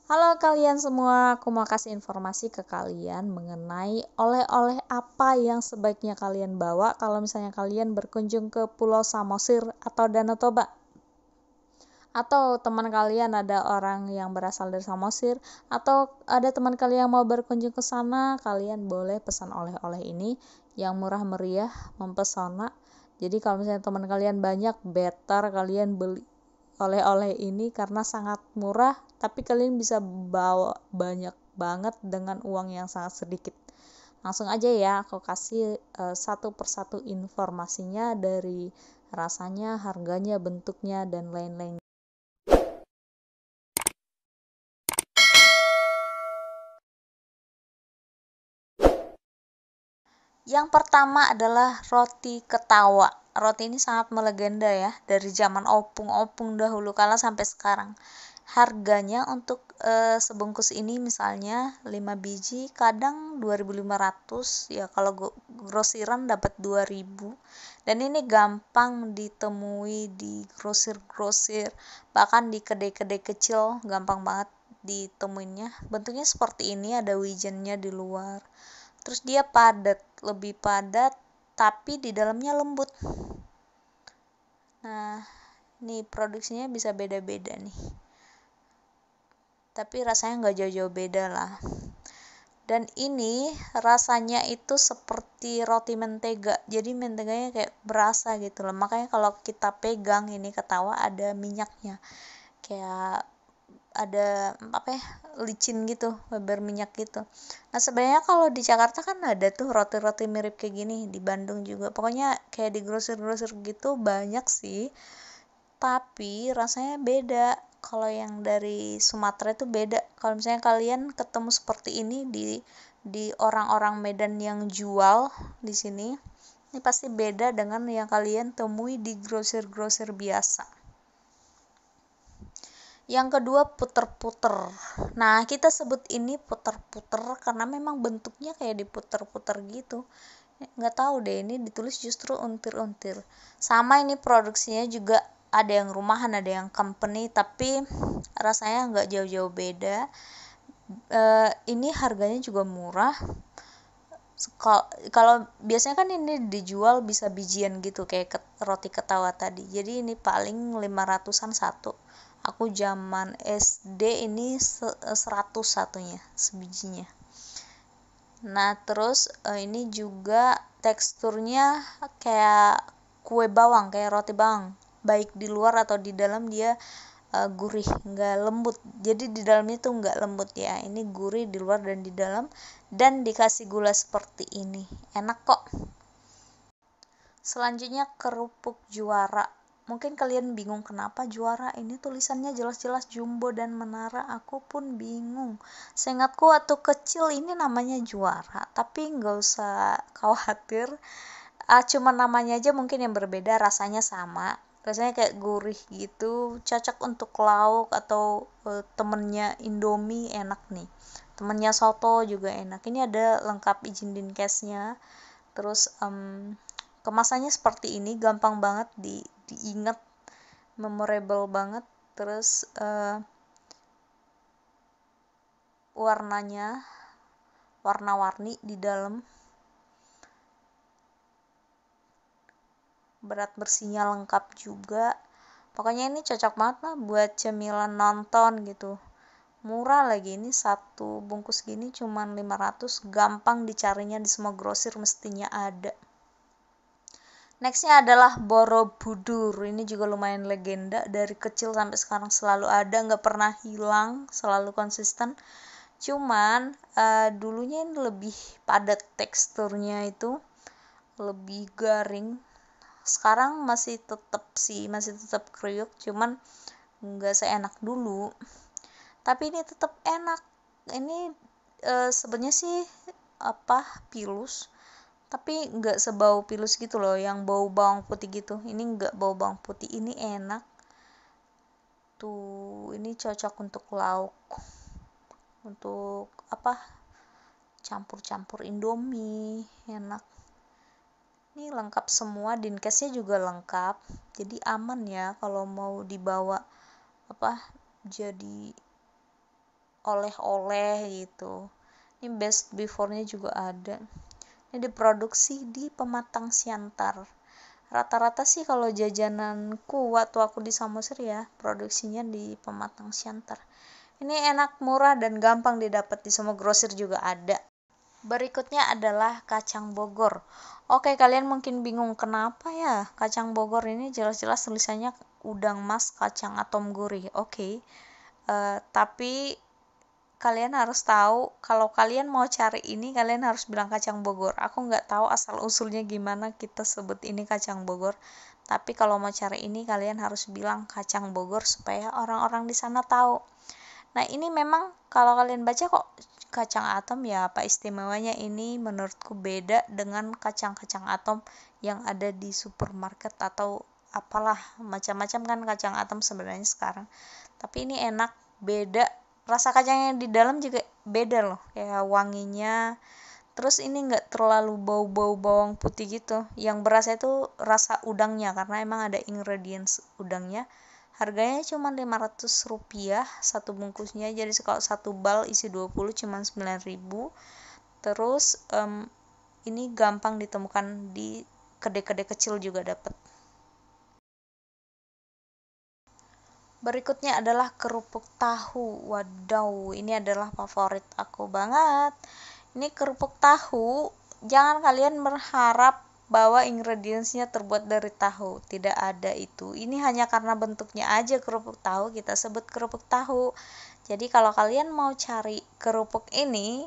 Halo kalian semua, aku mau kasih informasi ke kalian mengenai oleh-oleh apa yang sebaiknya kalian bawa kalau misalnya kalian berkunjung ke Pulau Samosir atau Danau Toba. Atau teman kalian ada orang yang berasal dari Samosir, atau ada teman kalian yang mau berkunjung ke sana, kalian boleh pesan oleh-oleh ini yang murah meriah, mempesona. Jadi kalau misalnya teman kalian banyak, better kalian beli oleh-oleh ini karena sangat murah, tapi kalian bisa bawa banyak banget dengan uang yang sangat sedikit. Langsung aja ya, aku kasih satu persatu informasinya dari rasanya, harganya, bentuknya, dan lain-lain. Yang pertama adalah roti ketawa. Roti ini sangat melegenda ya, dari zaman opung-opung dahulu kala sampai sekarang. Harganya untuk sebungkus ini misalnya 5 biji kadang 2.500 ya, kalau grosiran dapat 2.000. Dan ini gampang ditemui di grosir-grosir, bahkan di kedai-kedai kecil gampang banget ditemuinnya. Bentuknya seperti ini, ada wijennya di luar. Terus dia padat, lebih padat, tapi di dalamnya lembut. Nah, nih produksinya bisa beda-beda nih. Tapi rasanya nggak jauh-jauh beda lah. Dan ini rasanya itu seperti roti mentega. Jadi menteganya kayak berasa gitu loh. Makanya kalau kita pegang ini ketawa ada minyaknya. Kayak ada apa ya, licin gitu, berminyak gitu. Nah sebenarnya kalau di Jakarta kan ada tuh roti-roti mirip kayak gini, di Bandung juga, pokoknya kayak di grosir-grosir gitu banyak sih, tapi rasanya beda. Kalau yang dari Sumatera itu beda. Kalau misalnya kalian ketemu seperti ini di orang-orang Medan yang jual di sini, ini pasti beda dengan yang kalian temui di grosir-grosir biasa. Yang kedua, puter-puter. Nah, kita sebut ini puter-puter karena memang bentuknya kayak diputer-puter gitu. Nggak tahu deh, ini ditulis justru untir-untir. Sama ini produksinya juga ada yang rumahan, ada yang company, tapi rasanya nggak jauh-jauh beda. Ini harganya juga murah. Kalau biasanya kan ini dijual bisa bijian gitu kayak roti ketawa tadi. Jadi ini paling 500-an satu. Aku zaman SD ini 100 satunya, sebijinya. Nah terus ini juga teksturnya kayak kue bawang, kayak roti bawang, baik di luar atau di dalam dia gurih, nggak lembut. Jadi di dalamnya tuh nggak lembut ya, ini gurih di luar dan di dalam, dan dikasih gula seperti ini, enak kok. Selanjutnya kerupuk juara. Mungkin kalian bingung kenapa juara, ini tulisannya jelas-jelas jumbo dan menara. Aku pun bingung. Seingatku waktu kecil ini namanya juara, tapi nggak usah khawatir. Cuma namanya aja mungkin yang berbeda, rasanya sama. Rasanya kayak gurih gitu, cocok untuk lauk atau temennya Indomie enak nih. Temennya soto juga enak. Ini ada lengkap izin dinkesnya. Terus kemasannya seperti ini, gampang banget diingat, memorable banget. Terus warnanya warna-warni di dalam, berat bersihnya lengkap juga. Pokoknya ini cocok banget lah buat cemilan nonton gitu. Murah lagi, ini satu bungkus gini cuman 500, gampang dicarinya di semua grosir mestinya ada. Nextnya adalah Borobudur. Ini juga lumayan legenda, dari kecil sampai sekarang selalu ada, nggak pernah hilang, selalu konsisten. Cuman dulunya ini lebih padat teksturnya, itu lebih garing. Sekarang masih tetap kriuk, cuman nggak seenak dulu. Tapi ini tetap enak. Ini sebenarnya sih pilus, tapi nggak sebau pilus gitu loh, yang bau bawang putih gitu. Ini nggak bau bawang putih, ini enak tuh. Ini cocok untuk lauk, untuk campur-campur Indomie, enak. Ini lengkap semua, dinkesnya juga lengkap, jadi aman ya kalau mau dibawa jadi oleh-oleh gitu. Ini best before-nya juga ada. Ini diproduksi di Pematang Siantar. Rata-rata sih kalau jajananku waktu aku di Samosir ya, produksinya di Pematang Siantar. Ini enak, murah, dan gampang didapat, di semua grosir juga ada. Berikutnya adalah kacang Bogor. Oke, kalian mungkin bingung kenapa ya kacang Bogor ini jelas-jelas tulisannya udang mas kacang atom gurih. Oke, tapi kalian harus tahu kalau kalian mau cari ini kalian harus bilang kacang Bogor. Aku nggak tahu asal usulnya gimana kita sebut ini kacang Bogor, tapi kalau mau cari ini kalian harus bilang kacang Bogor supaya orang-orang di sana tahu. Nah, ini memang kalau kalian baca kok kacang atom, ya apa istimewanya ini menurutku beda dengan kacang-kacang atom yang ada di supermarket atau apalah, macam-macam kan kacang atom sebenarnya sekarang. Tapi ini enak, beda. Rasa kacangnya di dalam juga beda loh, kayak wanginya. Terus ini nggak terlalu bau-bau bawang putih gitu. Yang berasa itu rasa udangnya, karena emang ada ingredients udangnya. Harganya cuma Rp500 satu bungkusnya. Jadi kalau satu bal isi 20 cuma 9.000. Terus ini gampang ditemukan di kedai-kedai kecil juga dapat. Berikutnya adalah kerupuk tahu. Wadaw, ini adalah favorit aku banget. Ini kerupuk tahu, jangan kalian berharap bahwa ingredientsnya terbuat dari tahu. Tidak ada itu. Ini hanya karena bentuknya aja kerupuk tahu, kita sebut kerupuk tahu. Jadi kalau kalian mau cari kerupuk ini,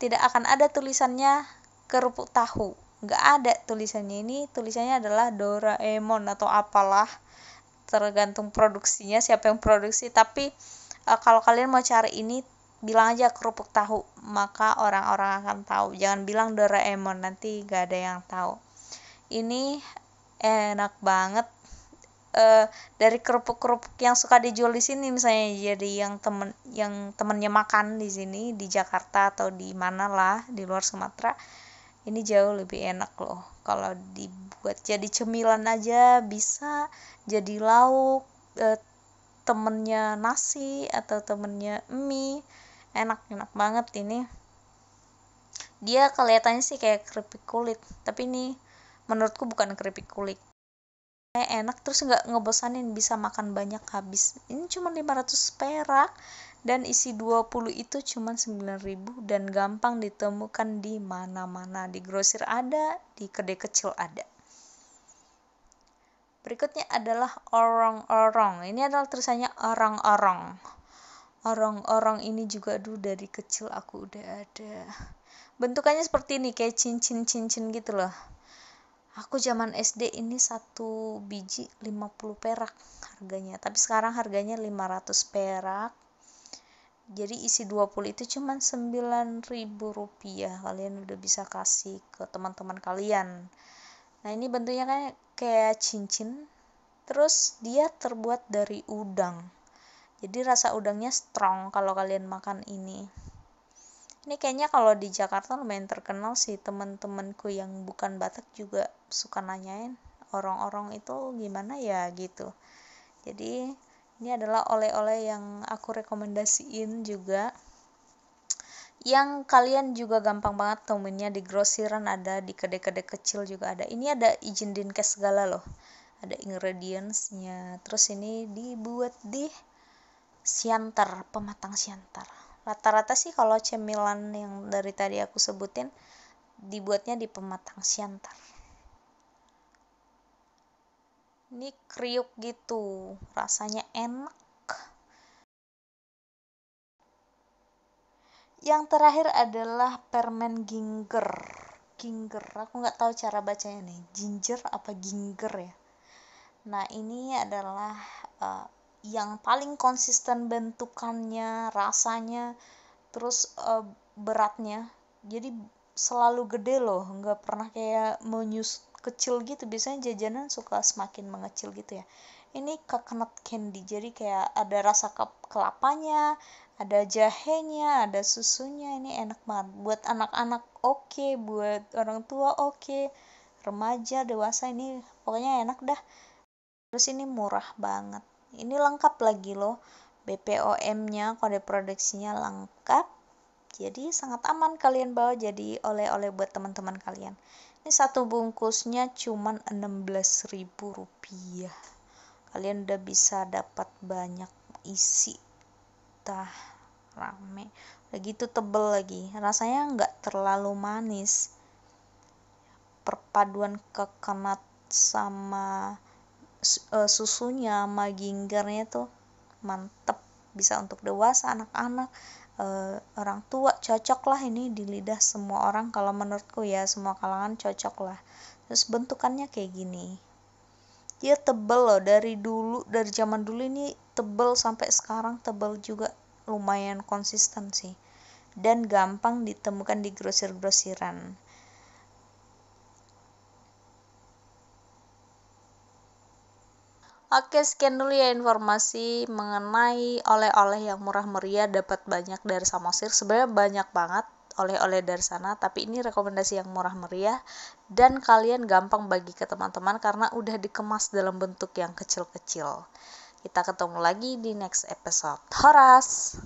tidak akan ada tulisannya kerupuk tahu. Nggak ada tulisannya. Ini tulisannya adalah Doraemon atau apalah. Tergantung produksinya, siapa yang produksi. Tapi kalau kalian mau cari ini, bilang aja kerupuk tahu, maka orang-orang akan tahu. Jangan bilang Doraemon, nanti gak ada yang tahu. Ini enak banget. Dari kerupuk-kerupuk yang suka dijual di sini, misalnya jadi yang temennya makan di sini di Jakarta atau di mana lah di luar Sumatera, ini jauh lebih enak loh. Kalau dibuat jadi cemilan aja bisa, jadi lauk, temennya nasi atau temennya mie, enak banget ini. Dia kelihatannya sih kayak keripik kulit, tapi ini menurutku bukan keripik kulit. Enak, terus nggak ngebosanin, bisa makan banyak habis. Ini cuma 500 perak dan isi 20 itu cuma 9.000 dan gampang ditemukan di mana-mana. Di grosir ada, di kedai kecil ada. Berikutnya adalah orong-orong. Ini adalah tulisannya orang-orang. Orong-orong ini juga dari kecil aku udah ada. Bentukannya seperti ini, kayak cincin-cincin gitu loh. Aku zaman SD ini satu biji 50 perak harganya, tapi sekarang harganya 500 perak. Jadi isi 20 itu cuma 9.000 rupiah. Kalian udah bisa kasih ke teman-teman kalian. Nah, ini bentuknya kayak cincin. Terus dia terbuat dari udang. Jadi rasa udangnya strong kalau kalian makan ini. Ini kayaknya kalau di Jakarta lumayan terkenal sih, teman-temanku yang bukan Batak juga suka nanyain orang-orang itu gimana ya gitu. Jadi ini adalah oleh-oleh yang aku rekomendasiin juga, yang kalian juga gampang banget temuinnya di grosiran ada, di kedai-kedai kecil juga ada. Ini ada izin dinkes segala loh, ada ingredientsnya. Terus ini dibuat di Siantar, Pematang Siantar. Rata-rata sih kalau cemilan yang dari tadi aku sebutin dibuatnya di Pematang Siantar. Ini kriuk gitu, rasanya enak. Yang terakhir adalah permen ginger. Ginger, aku nggak tahu cara bacanya nih, ginger apa ginger ya. Nah, ini adalah yang paling konsisten bentukannya, rasanya, terus beratnya. Jadi selalu gede loh, nggak pernah kayak kecil gitu. Biasanya jajanan suka semakin mengecil gitu ya. Ini coconut candy, jadi kayak ada rasa kelapanya, ada jahenya, ada susunya. Ini enak banget buat anak-anak, oke, buat orang tua oke, remaja, dewasa, ini pokoknya enak dah. Terus ini murah banget, ini lengkap lagi loh, BPOM-nya, kode produksinya lengkap. Jadi sangat aman kalian bawa jadi oleh-oleh buat teman-teman kalian. Ini satu bungkusnya cuman Rp16.000. Kalian udah bisa dapat banyak isi. Rame. Udah gitu tebel lagi. Rasanya nggak terlalu manis. Perpaduan coconut sama susunya sama gingernya tuh mantep. Bisa untuk dewasa, anak-anak, orang tua, cocok lah ini di lidah semua orang. Kalau menurutku ya semua kalangan cocok lah. Terus bentukannya kayak gini, dia tebel loh, dari zaman dulu ini tebel sampai sekarang tebel juga, lumayan konsisten sih, dan gampang ditemukan di grosir-grosiran. Oke, sekian dulu ya informasi mengenai oleh-oleh yang murah meriah dapat banyak dari Samosir. Sebenarnya banyak banget oleh-oleh dari sana, tapi ini rekomendasi yang murah meriah dan kalian gampang bagi ke teman-teman karena udah dikemas dalam bentuk yang kecil-kecil. Kita ketemu lagi di next episode. Horas!